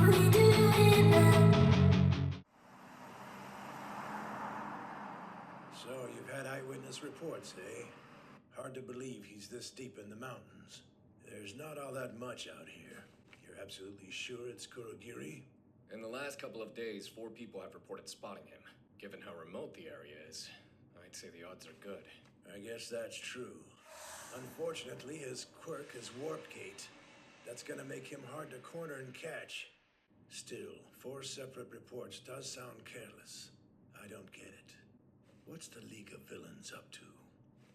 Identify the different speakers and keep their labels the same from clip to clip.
Speaker 1: So you've had eyewitness reports, eh? Hard to believe he's this deep in the mountains. There's not all that much out here. You're absolutely sure it's Kurogiri?
Speaker 2: In the last couple of days, 4 people have reported spotting him. Given how remote the area is, I'd say the odds are good.
Speaker 1: I guess that's true. Unfortunately, his quirk is Warp Gate. That's gonna make him hard to corner and catch. Still, 4 separate reports does sound careless. I don't get it. What's the League of Villains up to?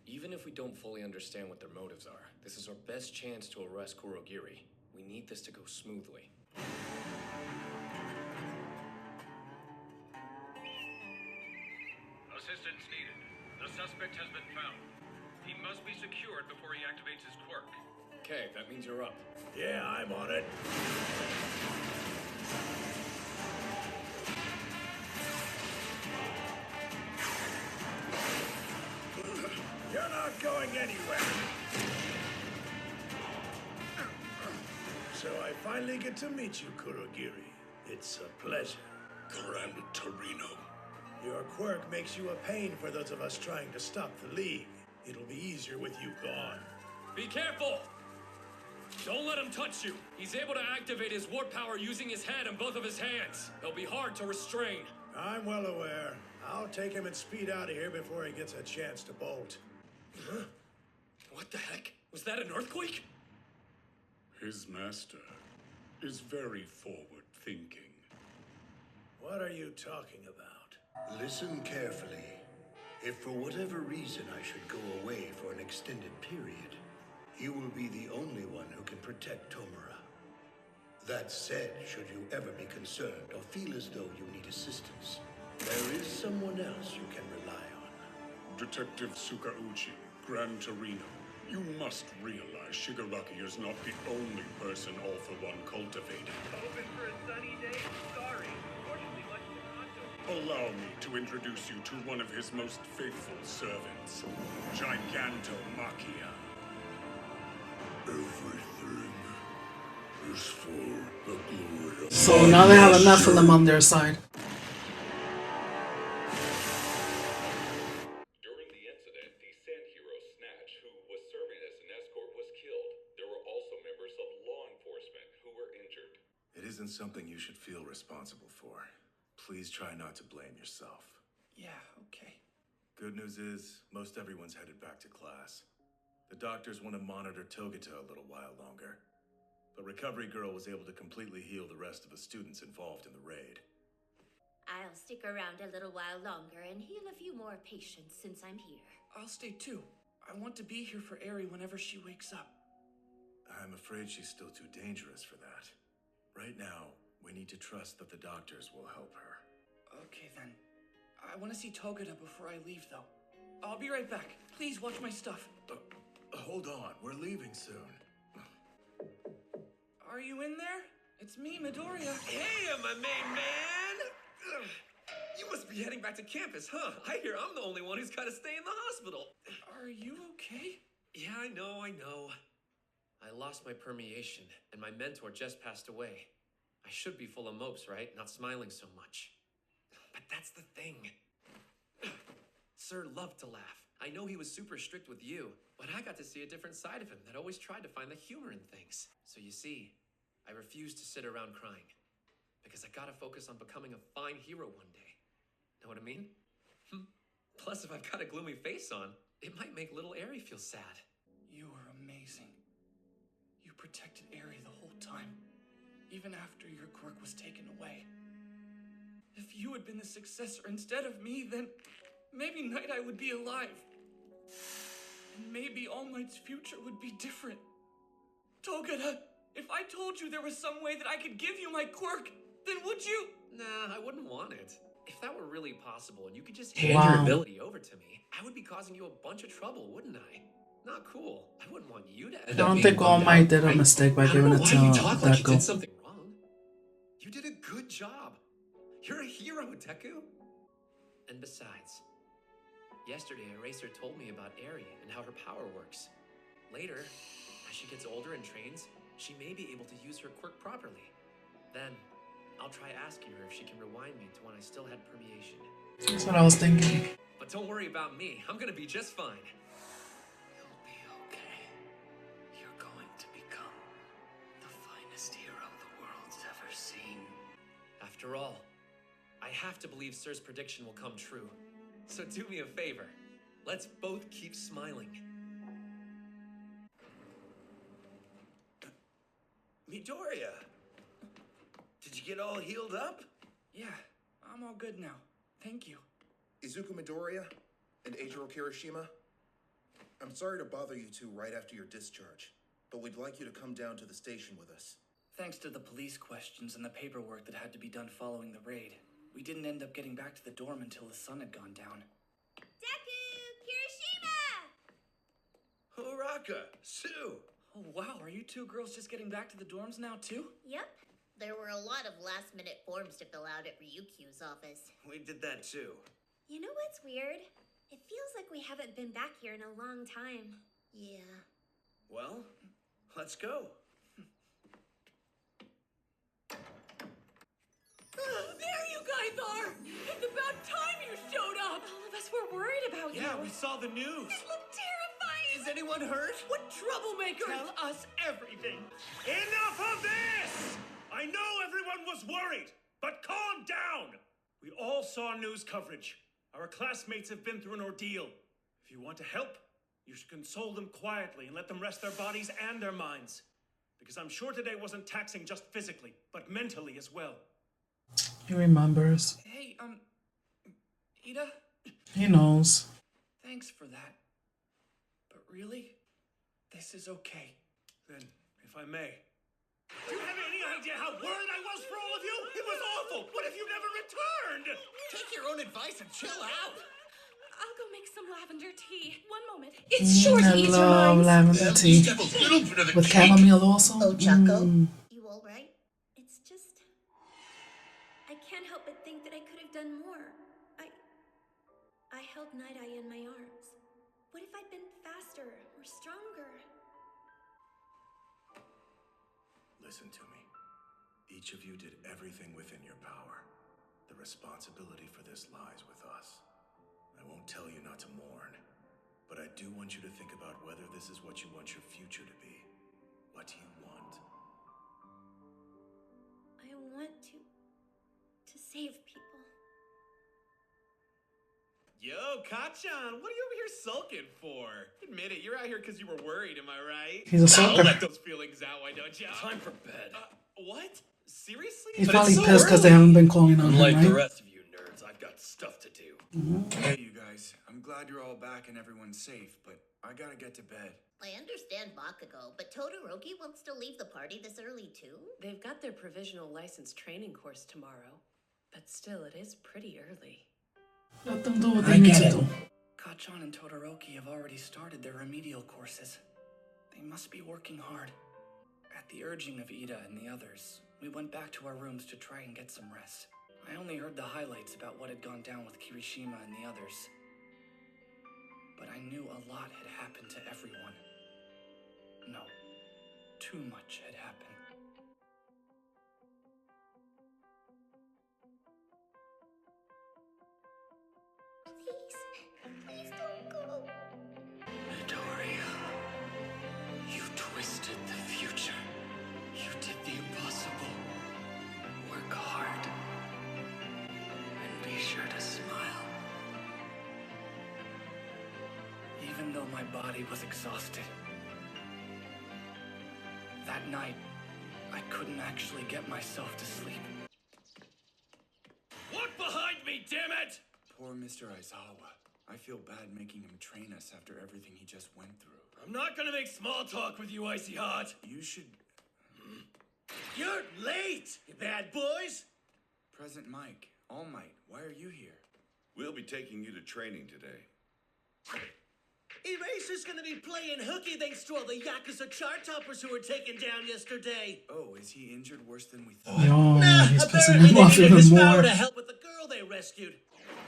Speaker 2: Even if we don't fully understand what their motives are, this is our best chance to arrest Kurogiri. We need this to go smoothly.
Speaker 3: Assistance needed. The suspect has been found. He must be secured before he activates his quirk.
Speaker 2: Okay, that means you're up.
Speaker 1: Yeah, I'm on it. You're not going anywhere. So I finally get to meet you, Kurogiri. It's a pleasure.
Speaker 4: Gran Torino.
Speaker 1: Your quirk makes you a pain for those of us trying to stop the League. It'll be easier with you gone.
Speaker 2: Be careful! Don't let him touch you! He's able to activate his warp power using his head and both of his hands. He'll be hard to restrain.
Speaker 1: I'm well aware. I'll take him and speed out of here before he gets a chance to bolt.
Speaker 2: Huh? What the heck? Was that an earthquake?
Speaker 4: His master is very forward-thinking.
Speaker 1: What are you talking about?
Speaker 5: Listen carefully. If for whatever reason I should go away for an extended period, you will be the only one who can protect Tomura. That said, should you ever be concerned or feel as though you need assistance, there is someone else you can rely on.
Speaker 4: Detective Sukauchi, Gran Torino, you must realize Shigaraki is not the only person All for One cultivated.
Speaker 3: Hoping for a sunny day? Sorry. Unfortunately, much Toronto.
Speaker 4: Allow me to introduce you to one of his most faithful servants, Gigantomachia. Everything is for the glory of...
Speaker 6: So now they have enough of them on their side.
Speaker 7: During the incident, the Sand Hero Snatch, who was serving as an escort, was killed. There were also members of law enforcement who were injured.
Speaker 8: It isn't something you should feel responsible for. Please try not to blame yourself.
Speaker 9: Yeah, okay.
Speaker 8: Good news is, most everyone's headed back to class. The doctors want to monitor Togata a little while longer. But Recovery Girl was able to completely heal the rest of the students involved in the raid.
Speaker 10: I'll stick around a little while longer and heal a few more patients since I'm here.
Speaker 9: I'll stay too. I want to be here for Eri whenever she wakes up.
Speaker 8: I'm afraid she's still too dangerous for that. Right now, we need to trust that the doctors will help her.
Speaker 9: Okay then. I want to see Togata before I leave though. I'll be right back. Please watch my stuff.
Speaker 8: Hold on, we're leaving soon.
Speaker 9: Are you in there? It's me, Midoriya.
Speaker 11: Hey, my main man! Ugh. You must be heading back to campus, huh? I hear I'm the only one who's gotta stay in the hospital.
Speaker 9: Are you okay?
Speaker 11: Yeah, I know.
Speaker 2: I lost my permeation, and my mentor just passed away. I should be full of mopes, right? Not smiling so much.
Speaker 11: But that's the thing. Sir loved to laugh. I know he was super strict with you, but I got to see a different side of him that always tried to find the humor in things. So you see, I refused to sit around crying, because I gotta focus on becoming a fine hero one day. Know what I mean? Plus, if I've got a gloomy face on, it might make little Eri feel sad.
Speaker 9: You are amazing. You protected Eri the whole time, even after your quirk was taken away. If you had been the successor instead of me, then maybe Night Eye would be alive. And maybe All Might's future would be different. Togata, if I told you there was some way that I could give you my quirk, then would you?
Speaker 11: Nah, I wouldn't want it. If that were really possible and you could just hand your ability over to me, I would be causing you a bunch of trouble, wouldn't I? Not cool. I wouldn't want you to.
Speaker 6: I don't think All Might did a mistake by giving it to
Speaker 11: Deku. You
Speaker 6: Deku.
Speaker 11: did something wrong. You did a good job. You're a hero, Deku.
Speaker 2: And besides, yesterday Eraser told me about Eri and how her power works. Later, as she gets older and trains, she may be able to use her quirk properly. Then,
Speaker 11: I'll try asking her if she can rewind me to when I still had permeation.
Speaker 6: That's what I was thinking.
Speaker 11: But don't worry about me. I'm gonna be just fine.
Speaker 9: You'll be okay. You're going to become the finest hero the world's ever seen.
Speaker 11: After all, I have to believe Sir's prediction will come true. So do me a favor. Let's both keep smiling.
Speaker 12: Midoriya! Did you get all healed up?
Speaker 9: Yeah, I'm all good now. Thank you.
Speaker 13: Izuku Midoriya and Eijiro Kirishima, I'm sorry to bother you two right after your discharge, but we'd like you to come down to the station with us.
Speaker 9: Thanks to the police questions and the paperwork that had to be done following the raid, we didn't end up getting back to the dorm until the sun had gone down.
Speaker 10: Deku! Kirishima!
Speaker 12: Uraka! Sue!
Speaker 9: Oh wow, are you two girls just getting back to the dorms now too?
Speaker 10: Yep. There were a lot of last-minute forms to fill out at Ryukyu's office.
Speaker 12: We did that too.
Speaker 10: You know what's weird? It feels like we haven't been back here in a long time. Yeah.
Speaker 12: Well, let's go.
Speaker 14: There you guys are! It's about time you showed up! All of us were worried about you.
Speaker 12: Yeah, we saw the news.
Speaker 14: It looked terrifying!
Speaker 12: Is anyone hurt?
Speaker 14: What troublemaker?
Speaker 12: Tell us everything.
Speaker 8: Enough of this! I know everyone was worried, but calm down! We all saw news coverage. Our classmates have been through an ordeal. If you want to help, you should console them quietly and let them rest their bodies and their minds. Because I'm sure today wasn't taxing just physically, but mentally as well.
Speaker 6: He remembers.
Speaker 9: Hey, Ida?
Speaker 6: He knows.
Speaker 9: Thanks for that. But really, this is okay.
Speaker 8: Then, if I may, do you have any idea how worried I was for all of you? It was awful! What if you never returned?
Speaker 12: Take your own advice and chill out.
Speaker 14: I'll go make some lavender tea. One moment. It's sure to ease your
Speaker 6: I love
Speaker 14: minds.
Speaker 6: lavender tea. With chamomile also.
Speaker 10: Oh, Chaco? You all right? It's just... I can't help but think that I could have done more. I held Night-Eye in my arms. What if I'd been faster or stronger?
Speaker 8: Listen to me. Each of you did everything within your power. The responsibility for this lies with us. I won't tell you not to mourn, but I do want you to think about whether this is what you want your future to be. What do you want?
Speaker 10: I want to save people.
Speaker 11: Yo, Kachan, what are you over here sulking for? Admit it, you're out here because you were worried, am I right?
Speaker 6: He's a sulker.
Speaker 11: I'll let those feelings out, why don't you?
Speaker 2: Time for bed.
Speaker 11: What? Seriously?
Speaker 6: He's
Speaker 2: But
Speaker 6: probably
Speaker 2: it's so
Speaker 6: pissed because they
Speaker 2: early.
Speaker 6: haven't been calling on him,
Speaker 2: Unlike the
Speaker 6: right?
Speaker 2: rest of you nerds, I've got stuff to do.
Speaker 15: Hey, you guys. I'm glad you're all back and everyone's safe, but I gotta get to bed.
Speaker 10: I understand Bakugo, but Todoroki wants to leave the party this early too?
Speaker 16: They've got their provisional license training course tomorrow, but still, it is pretty early.
Speaker 6: Let them do what they need to do.
Speaker 9: Kachan and Todoroki have already started their remedial courses. They must be working hard. At the urging of Ida and the others, we went back to our rooms to try and get some rest. I only heard the highlights about what had gone down with Kirishima and the others. But I knew a lot had happened to everyone. No, too much had happened.
Speaker 10: Please don't go.
Speaker 9: Midoriya, you twisted the future. You did the impossible. Work hard. And be sure to smile. Even though my body was exhausted, that night, I couldn't actually get myself to sleep.
Speaker 2: Look behind me, damn it!
Speaker 15: Poor Mr. Aizawa. I feel bad making him train us after everything he just went through.
Speaker 2: I'm not gonna make small talk with you, Icy Hot.
Speaker 15: You should...
Speaker 12: You're late, you bad boys!
Speaker 15: Present Mike, All Might, why are you here?
Speaker 17: We'll be taking you to training today.
Speaker 12: Eraser's gonna be playing hooky thanks to all the Yakuza chart toppers who were taken down yesterday.
Speaker 15: Oh, is he injured worse than we thought?
Speaker 6: Yo, he's pissing
Speaker 12: Apparently
Speaker 6: him
Speaker 12: they
Speaker 6: off
Speaker 12: needed
Speaker 6: even
Speaker 12: his power
Speaker 6: more.
Speaker 12: to help with the girl they rescued.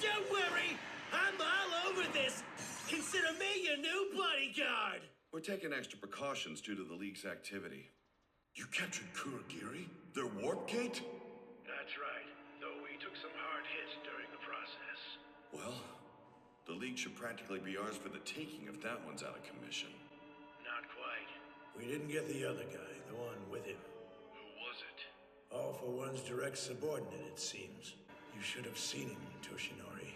Speaker 12: Don't worry, I'm all over this. Consider me your new bodyguard.
Speaker 17: We're taking extra precautions due to the League's activity.
Speaker 5: You captured Kurogiri? Their warp gate?
Speaker 3: That's
Speaker 1: right, though we took some hard hits during the process.
Speaker 17: Well, the League should practically be ours for the taking if that one's out of commission.
Speaker 1: Not quite. We didn't get the other guy, the one with him.
Speaker 3: Who was it?
Speaker 1: All for One's direct subordinate, it seems. You should have seen him, Toshinori.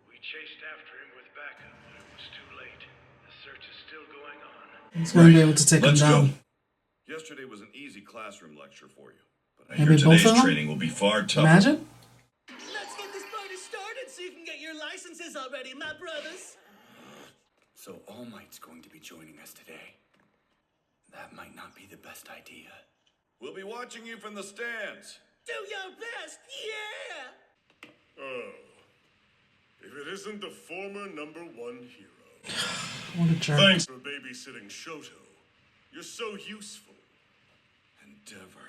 Speaker 1: We chased after him with backup, but it was too late. The search is still going on.
Speaker 6: He's gonna be able to take him down.
Speaker 17: Yesterday was an easy classroom lecture for you, but I
Speaker 6: Maybe
Speaker 17: hear
Speaker 6: both
Speaker 17: today's
Speaker 6: of them?
Speaker 17: training will be far tougher.
Speaker 6: Imagine.
Speaker 12: Let's get this party started so you can get your licenses already, my brothers.
Speaker 15: So All Might's going to be joining us today. That might not be the best idea.
Speaker 17: We'll be watching you from the stands.
Speaker 12: Do your best, yeah!
Speaker 4: Oh. If it isn't the former #1 hero.
Speaker 6: What a jerk.
Speaker 4: Thanks for babysitting Shoto. You're so useful.
Speaker 17: Endeavor.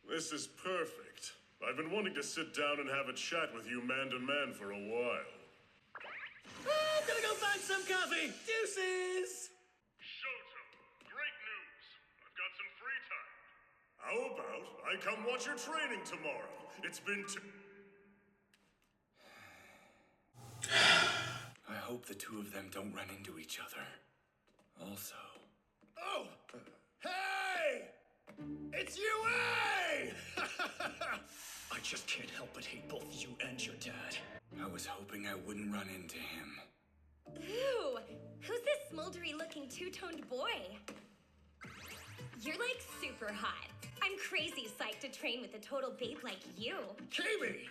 Speaker 4: This is perfect. I've been wanting to sit down and have a chat with you man to man for a while.
Speaker 12: I'm gonna go find some coffee. Deuces!
Speaker 4: Shoto, great news. I've got some free time. How about I come watch your training tomorrow? It's been
Speaker 15: I hope the two of them don't run into each other. Also,
Speaker 1: Oh! Hey! It's UA!
Speaker 12: I just can't help but hate both you and your dad.
Speaker 15: I was hoping I wouldn't run into him.
Speaker 10: Ooh, who's this smoldery-looking two-toned boy? You're like super hot. I'm crazy psyched to train with a total babe like you.
Speaker 1: Kimi!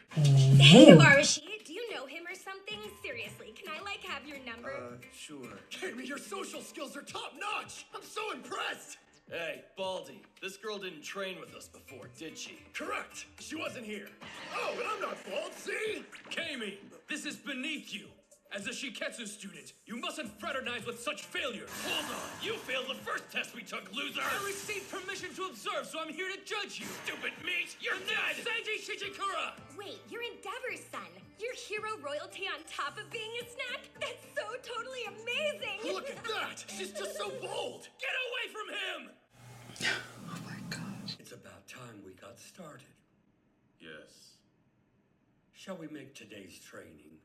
Speaker 10: Hey, Warashi, do you know him or something? Seriously, can I like have your number?
Speaker 15: Sure.
Speaker 2: Kimi, your social skills are top-notch! I'm so impressed!
Speaker 12: Hey, Baldy, this girl didn't train with us before, did she?
Speaker 2: Correct! She wasn't here! Oh, and I'm not fault, see? Kami, this is beneath you! As a Shiketsu student, you mustn't fraternize with such failures! Hold on! You failed the first test we took, loser! I received permission to observe, so I'm here to judge you! Stupid meat! You're dead! Seiji Shichikura!
Speaker 10: Wait, you're Endeavor's son. You're hero royalty on top of being a snack? That's so totally amazing!
Speaker 2: Look at that! She's just so bold! Get away from him!
Speaker 6: Oh my gosh.
Speaker 12: It's about time we got started.
Speaker 8: Yes.
Speaker 12: Shall we make today's training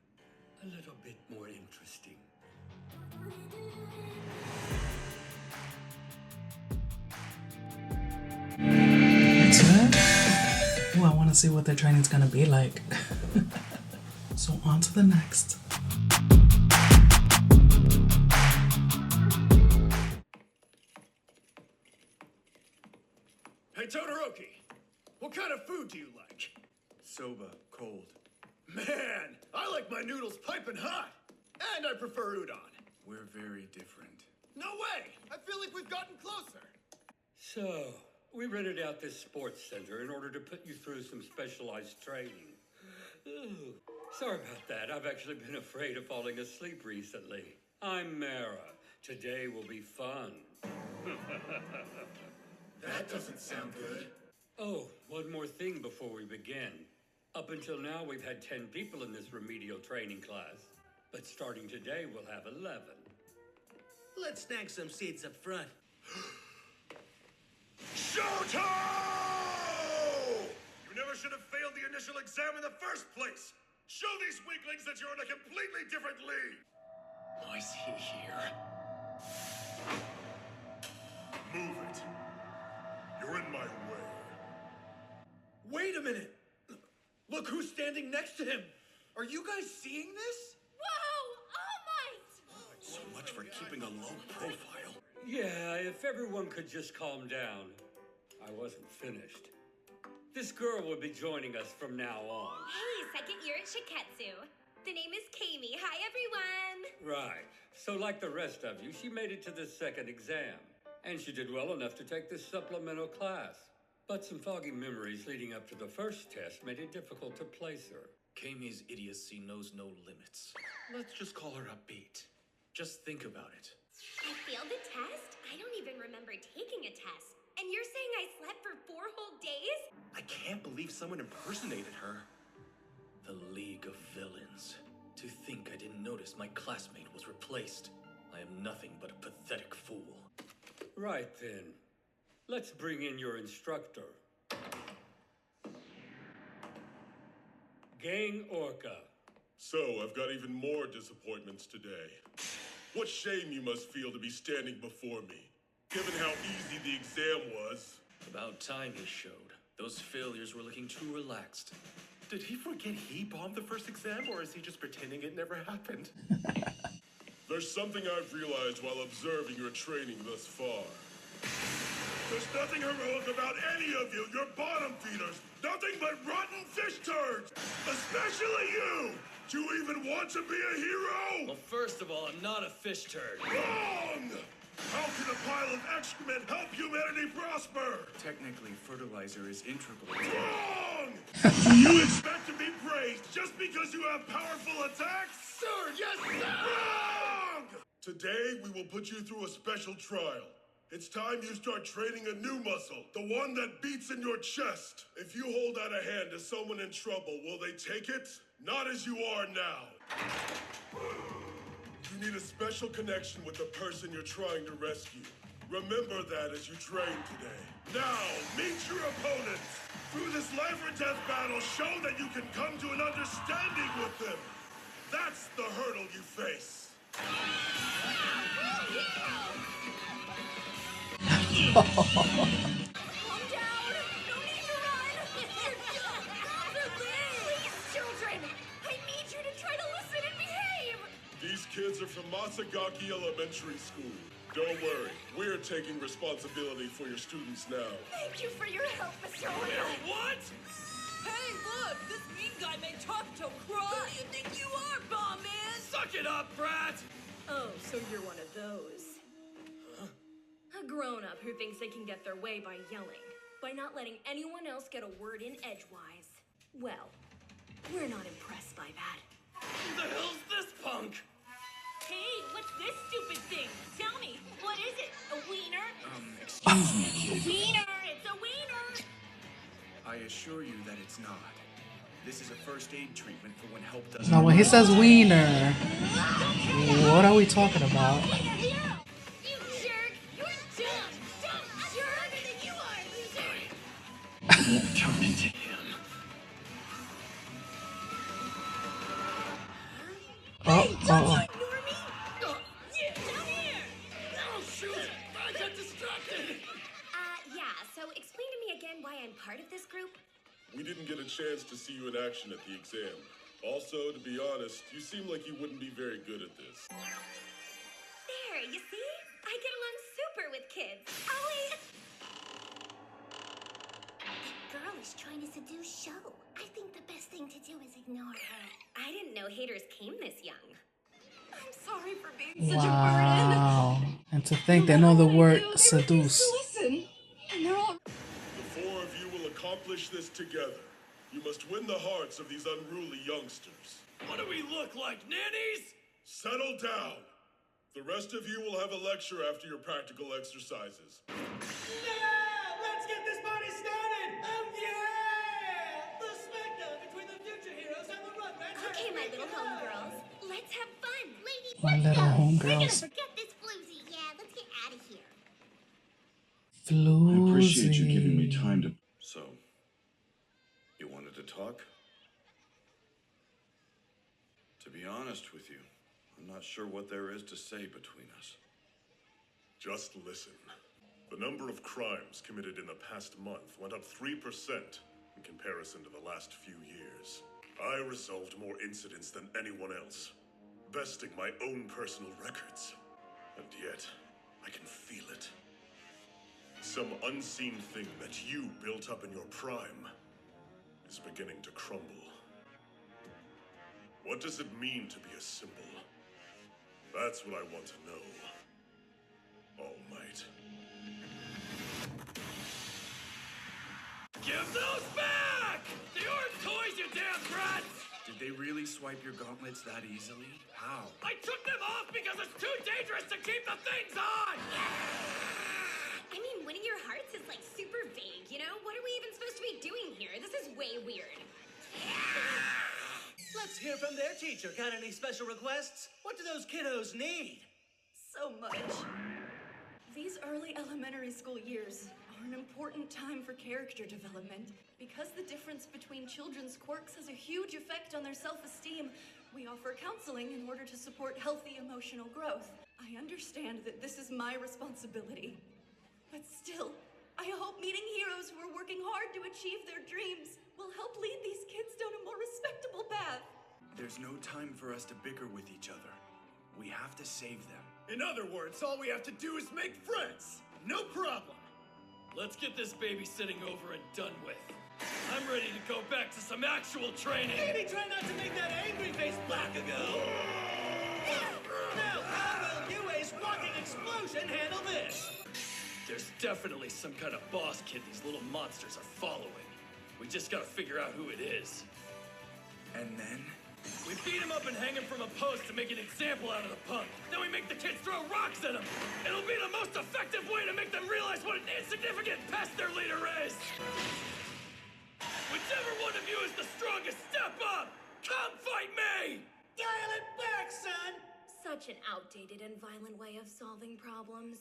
Speaker 12: a little bit more interesting?
Speaker 6: That's it? Oh, I want to see what their training's gonna be like. So on to the next.
Speaker 2: Hey, Todoroki! What kind of food do you like?
Speaker 8: Soba, cold.
Speaker 2: Man, I like my noodles piping hot! And I prefer udon.
Speaker 15: We're very different.
Speaker 2: No way! I feel like we've gotten closer.
Speaker 18: So, we rented out this sports center in order to put you through some specialized training. Ooh, sorry about that. I've actually been afraid of falling asleep recently. I'm Mara. Today will be fun.
Speaker 2: That doesn't sound good.
Speaker 18: Oh, one more thing before we begin. Up until now, we've had 10 people in this remedial training class. But starting today, we'll have 11.
Speaker 12: Let's snag some seats up front.
Speaker 4: Shoto! You never should have failed the initial exam in the first place. Show these weaklings that you're in a completely different league.
Speaker 2: Why is he here?
Speaker 4: Move it. You're in my way.
Speaker 2: Wait a minute! Look who's standing next to him! Are you guys seeing this?
Speaker 10: Whoa! All Might!
Speaker 17: So much for keeping a low profile.
Speaker 18: Yeah, if everyone could just calm down. I wasn't finished. This girl will be joining us from now on.
Speaker 10: Hey, second year at Shiketsu. The name is Kami. Hi, everyone!
Speaker 18: Right. So like the rest of you, she made it to the second exam. And she did well enough to take this supplemental class. But some foggy memories leading up to the first test made it difficult to place her.
Speaker 2: Kami's idiocy knows no limits. Let's just call her upbeat. Just think about it.
Speaker 10: I failed the test? I don't even remember taking a test. And you're saying I slept for 4 whole days?
Speaker 2: I can't believe someone impersonated her. The League of Villains. To think I didn't notice my classmate was replaced. I am nothing but a pathetic fool.
Speaker 18: Right then. Let's bring in your instructor. Gang Orca.
Speaker 4: So, I've got even more disappointments today. What shame you must feel to be standing before me, given how easy the exam was.
Speaker 2: About time he showed. Those failures were looking too relaxed.
Speaker 8: Did he forget he bombed the first exam, or is he just pretending it never happened?
Speaker 4: There's something I've realized while observing your training thus far. There's nothing heroic about any of you. You're bottom feeders. Nothing but rotten fish turds. Especially you. Do you even want to be a hero?
Speaker 2: Well, first of all, I'm not a fish turd.
Speaker 4: Wrong! How can a pile of excrement help humanity prosper?
Speaker 15: Technically, fertilizer is integral.
Speaker 4: Wrong! Do you expect to be praised just because you have powerful attacks?
Speaker 2: Sir, yes, sir!
Speaker 4: Wrong! Today, we will put you through a special trial. It's time you start training a new muscle, the one that beats in your chest. If you hold out a hand to someone in trouble, will they take it? Not as you are now. You need a special connection with the person you're trying to rescue. Remember that as you train today. Now, meet your opponents. Through this life or death battle, show that you can come to an understanding with them. That's the hurdle you face.
Speaker 14: Calm down! No need to run! You're dumb! Please, children! I need you to try to listen and behave!
Speaker 4: These kids are from Masagaki Elementary School. Don't worry, we're taking responsibility for your students now.
Speaker 14: Thank you for your help, Mr. Order!
Speaker 2: What?
Speaker 14: Hey, look! This mean guy made Takuto cry! Who do you think you are, Bomb Man?
Speaker 2: Suck it up, brat!
Speaker 16: Oh, so you're one of those. A grown-up who thinks they can get their way by yelling, by not letting anyone else get a word in edgewise. Well, we're not impressed by that.
Speaker 2: Who the hell's this punk?
Speaker 14: Hey, what's this stupid thing? Tell me, what is it? A wiener?
Speaker 15: Excuse me, kid.
Speaker 14: Wiener! It's a wiener!
Speaker 15: I assure you that it's not. This is a first aid treatment for when help doesn't.
Speaker 6: Now, when he says wiener, what are we talking about?
Speaker 14: You jerk! You're dumb! Dumb jerk! Than you are, loser!
Speaker 15: Turn into him.
Speaker 6: Oh.
Speaker 14: Ignore me! Yeah, down here!
Speaker 2: Oh, shoot! I got distracted!
Speaker 10: Yeah, so explain to me again why I'm part of this group.
Speaker 4: We didn't get a chance to see you in action at the exam. Also, to be honest, you seem like you wouldn't be very good at this.
Speaker 10: There, you see? I get along super with kids. Ollie! That girl is trying to seduce Sho. I think the best thing to do is ignore her. I didn't know haters came this young.
Speaker 14: I'm sorry for being such a burden.
Speaker 6: Wow. And to think they know the word seduce.
Speaker 14: Listen, and they're all...
Speaker 4: The four of you will accomplish this together. You must win the hearts of these unruly youngsters.
Speaker 2: What do we look like, nannies?
Speaker 4: Settle down. The rest of you will have a lecture after your practical exercises.
Speaker 12: Let's get this party started! Oh yeah! The smackdown between the future heroes and the Rugrats.
Speaker 10: Okay, my little homegirls. Let's have fun. Ladies,
Speaker 6: My
Speaker 10: let's
Speaker 6: little
Speaker 10: go.
Speaker 6: homegirls.
Speaker 10: We're gonna forget this floozy. Yeah, let's get out of here.
Speaker 6: Floozy.
Speaker 17: I appreciate you giving me time to... So, you wanted to talk? To be honest with you, I'm not sure what there is to say between us.
Speaker 4: Just listen. The number of crimes committed in the past month went up 3% in comparison to the last few years. I resolved more incidents than anyone else, besting my own personal records. And yet, I can feel it. Some unseen thing that you built up in your prime is beginning to crumble. What does it mean to be a symbol? That's what I want to know. All Might.
Speaker 2: Give those back! They aren't toys, you damn brats!
Speaker 15: Did they really swipe your gauntlets that easily? How?
Speaker 2: I took them off because it's too dangerous to keep the things on!
Speaker 10: I mean, winning your hearts is like super vague, you know? What are we even supposed to be doing here? This is way weird.
Speaker 12: Let's hear from their teacher. Got any special requests? What do those kiddos need?
Speaker 14: So much.
Speaker 16: These early elementary school years are an important time for character development. Because the difference between children's quirks has a huge effect on their self-esteem, we offer counseling in order to support healthy emotional growth. I understand that this is my responsibility. But still, I hope meeting heroes who are working hard to achieve their dreams will help lead these kids down a more respectable path.
Speaker 8: There's no time for us to bicker with each other. We have to save them.
Speaker 2: In other words, all we have to do is make friends. No problem. Let's get this babysitting over and done with. I'm ready to go back to some actual training.
Speaker 12: Maybe try not to make that angry face Bakugo. Now, how will UA's walking explosion handle this?
Speaker 2: There's definitely some kind of boss kid these little monsters are following. We just gotta figure out who it is.
Speaker 8: And then?
Speaker 2: We beat him up and hang him from a post to make an example out of the punk. Then we make the kids throw rocks at him. It'll be the most effective way to make them realize what an insignificant pest their leader is. Whichever one of you is the strongest, step up! Come fight me!
Speaker 12: Dial it back, son!
Speaker 16: Such an outdated and violent way of solving problems.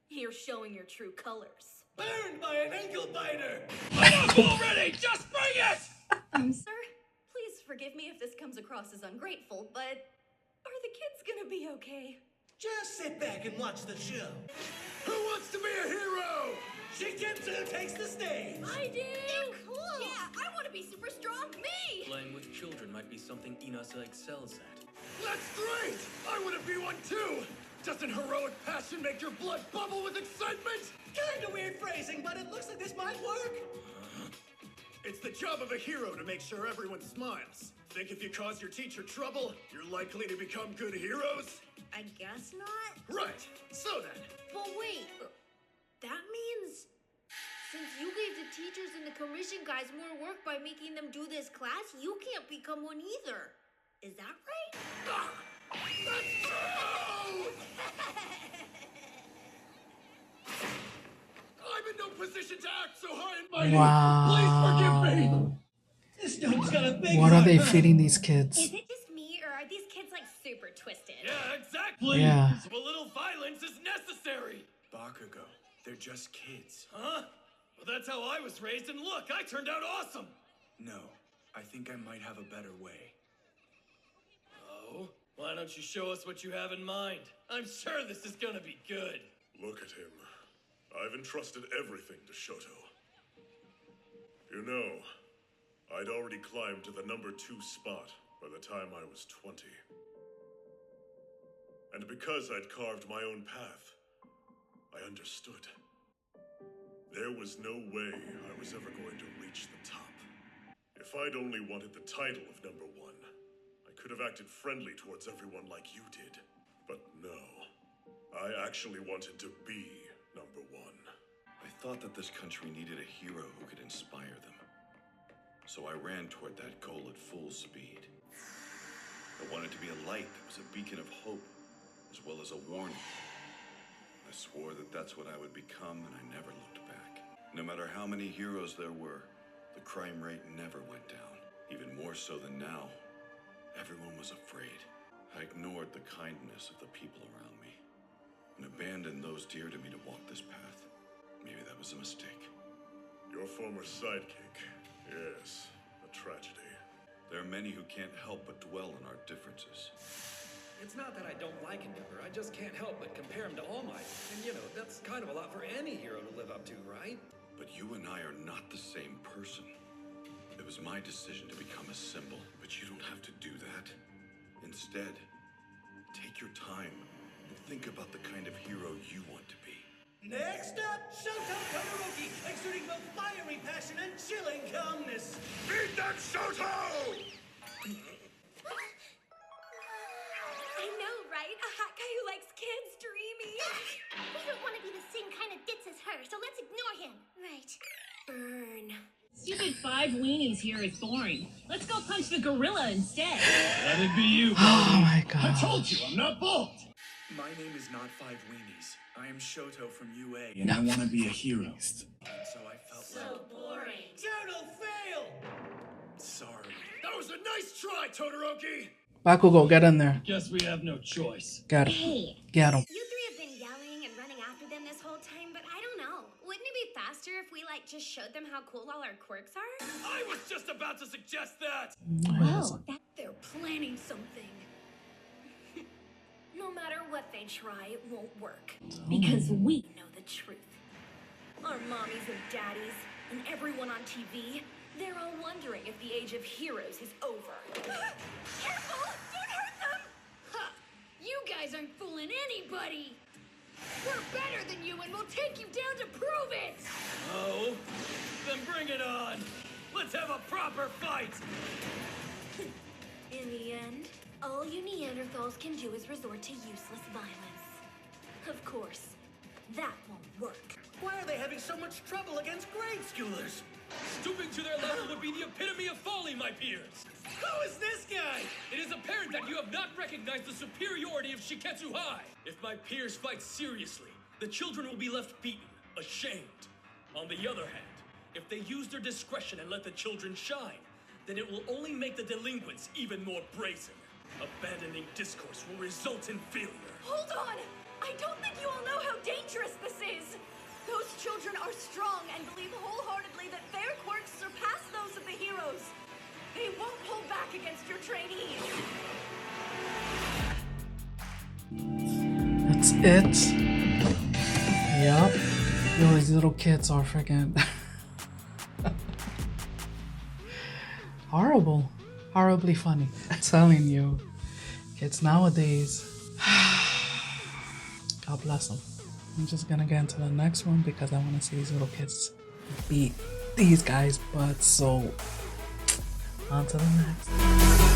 Speaker 16: You're showing your true colors.
Speaker 12: Burned by an ankle biter!
Speaker 2: Enough already! Just bring it!
Speaker 16: Sir, please forgive me if this comes across as ungrateful, but are the kids gonna be okay?
Speaker 12: Just sit back and watch the show.
Speaker 2: Who wants to be a hero?
Speaker 12: Shiketsu takes the stage!
Speaker 14: I do! They're cool! Yeah, I want to be super strong! Me!
Speaker 9: Playing with children might be something Inasa excels at.
Speaker 2: That's great! I want to be one too! Doesn't heroic passion make your blood bubble with excitement?
Speaker 12: Kinda weird phrasing, but it looks like this might work.
Speaker 2: It's the job of a hero to make sure everyone smiles. Think if you cause your teacher trouble, you're likely to become good heroes?
Speaker 14: I guess not.
Speaker 2: Right. So then.
Speaker 14: But wait, that means since you gave the teachers and the commission guys more work by making them do this class, you can't become one either. Is that right?
Speaker 2: That's true! I'm in no position to act so high and mighty. Please forgive me.
Speaker 12: This dude's got a big
Speaker 6: What are they
Speaker 12: heart, huh?
Speaker 6: feeding these kids?
Speaker 14: Is it just me, or are these kids like super twisted?
Speaker 2: Yeah, exactly.
Speaker 6: Yeah.
Speaker 2: So a little violence is necessary.
Speaker 8: Bakugo, they're just kids.
Speaker 2: Huh? Well, that's how I was raised, and look, I turned out awesome.
Speaker 8: No, I think I might have a better way.
Speaker 2: Oh? Why don't you show us what you have in mind? I'm sure this is gonna be good.
Speaker 4: Look at him. I've entrusted everything to Shoto. You know, I'd already climbed to the number 2 spot by the time I was 20. And because I'd carved my own path, I understood. There was no way I was ever going to reach the top. If I'd only wanted the title of number 1, I could have acted friendly towards everyone like you did. But no, I actually wanted to be number 1.
Speaker 17: I thought that this country needed a hero who could inspire them. So I ran toward that goal at full speed. I wanted to be a light that was a beacon of hope, as well as a warning. I swore that that's what I would become, and I never looked back. No matter how many heroes there were, the crime rate never went down. Even more so than now, everyone was afraid. I ignored the kindness of the people around me, and abandoned those dear to me to walk this path. Maybe that was a mistake.
Speaker 4: Your former sidekick. Yes, a tragedy.
Speaker 17: There are many who can't help but dwell on our differences.
Speaker 9: It's not that I don't like Endeavor, I just can't help but compare him to All Might. And you know, that's kind of a lot for any hero to live up to, right?
Speaker 17: But you and I are not the same person. It was my decision to become a symbol, but you don't have to do that. Instead, take your time and think about the kind of hero you want to be.
Speaker 12: Next up, Shoto Todoroki, exuding both fiery passion and chilling calmness.
Speaker 4: Beat that Shoto!
Speaker 14: I know, right? A hot guy who likes kids, dreamy. We don't want to be the same kind of ditz as her, so let's ignore him. Right. Burn.
Speaker 19: Stupid 5 weenies here is boring. Let's go punch the gorilla instead.
Speaker 2: Let it be you,
Speaker 6: Oh my god.
Speaker 2: I told you, I'm not bald.
Speaker 8: My name is not 5 Weenies. I am Shoto from UA, and I want to be a hero. And so I felt like...
Speaker 14: boring.
Speaker 12: Turtle fail!
Speaker 8: Sorry.
Speaker 2: That was a nice try, Todoroki.
Speaker 6: Bakugo, get in there.
Speaker 2: Guess we have no choice.
Speaker 6: Get him. Get him.
Speaker 14: You 3 have been yelling and running faster if we, like, just showed them how cool all our quirks are?
Speaker 2: I was just about to suggest that!
Speaker 16: Well, they're planning something. No matter what they try, it won't work. Because we know the truth. Our mommies and daddies, and everyone on TV, they're all wondering if the age of heroes is over.
Speaker 14: Careful! Don't hurt them!
Speaker 16: Ha! You guys aren't fooling anybody! We're better than you, and we'll take you down to prove it!
Speaker 2: Oh? Then bring it on! Let's have a proper fight!
Speaker 14: In the end, all you Neanderthals can do is resort to useless violence. Of course, that won't work.
Speaker 12: Why are they having so much trouble against grade schoolers?
Speaker 2: Stooping to their level would be the epitome of folly, my peers!
Speaker 12: Who is this guy?
Speaker 2: It is apparent that you have not recognized the superiority of Shiketsu High! If my peers fight seriously, the children will be left beaten, ashamed. On the other hand, if they use their discretion and let the children shine, then it will only make the delinquents even more brazen. Abandoning discourse will result in failure.
Speaker 16: Hold on! I don't think you all know how dangerous this is! Those children are strong and believe wholeheartedly that their quirks surpass those of the heroes. They won't hold back against your trainees.
Speaker 6: That's it. Yup. Yo, these little kids are freaking horrible. Horribly funny. I'm telling you. Kids nowadays. God bless them. I'm just gonna get into the next one because I want to see these little kids beat these guys' butts. So, on to the next.